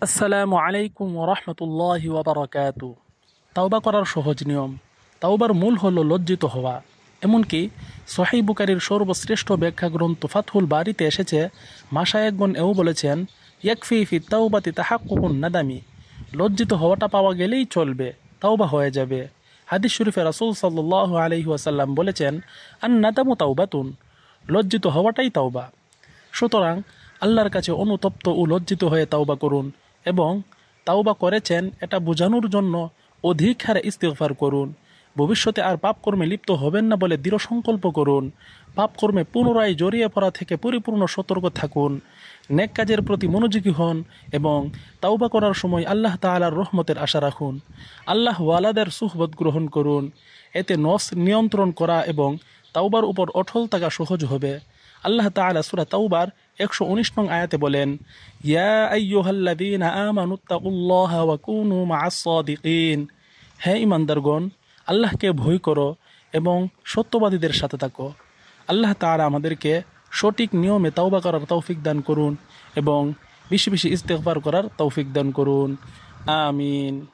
আসসালামু আলাইকুম ওরহমতুল্লাহি ওয়াবারাকাতু। তাওবা করার সহজ নিয়ম। তাওবার মূল হলো লজ্জিত হওয়া। এমনকি সহিহ বুখারীর সর্বশ্রেষ্ঠ ব্যাখ্যা গ্রন্থ ফাতহুল বারিতে এসেছে, মাশায়েখগণ এও বলেছেন, ইয়াকফি ফি তাওবাতি তাহাক্কুকুন নাদামি। লজ্জিত হওয়াটা পাওয়া গেলেই চলবে, তাওবা হয়ে যাবে। হাদিস শরীফে রাসূল সাল্লাল্লাহু আলাইহি ওয়াসাল্লাম বলেছেন, আন নাদামু তাওবাতুন। লজ্জিত হওয়াটাই তাওবা। সুতরাং আল্লাহর কাছে অনুতপ্ত ও লজ্জিত হয়ে তাওবা করুন এবং তাওবা করেছেন এটা বোঝানোর জন্য অধিক হারে ইস্তিগফার করুন। ভবিষ্যতে আর পাপকর্মে লিপ্ত হবেন না বলে দৃঢ় সংকল্প করুন। পাপকর্মে পুনরায় জড়িয়ে পড়া থেকে পরিপূর্ণ সতর্ক থাকুন। নেক কাজের প্রতি মনোযোগী হন এবং তাওবা করার সময় আল্লাহ তাআলার রহমতের আশা রাখুন। আল্লাহ ওয়ালাদের সুহবত গ্রহণ করুন। এতে নফস নিয়ন্ত্রণ করা এবং তাওবার উপর অটল থাকা সহজ হবে। আল্লাহ তাআলা সূরা তাওবার 119 নং আয়াতে বলেন, ইয়া আইয়ুহাল্লাযীনা আমানুত্তাকুল্লাহা ওয়া কুনু মা'আস সাদিকিন। হে ঈমানদারগণ, আল্লাহকে ভয় করো এবং সত্যবাদীদের সাথে থাকো। আল্লাহ তাআলা আমাদেরকে সঠিক নিয়মে তাওবা করার তৌফিক দান করুন এবং বেশি বেশি ইস্তিগফার করার তৌফিক দান করুন। আমিন।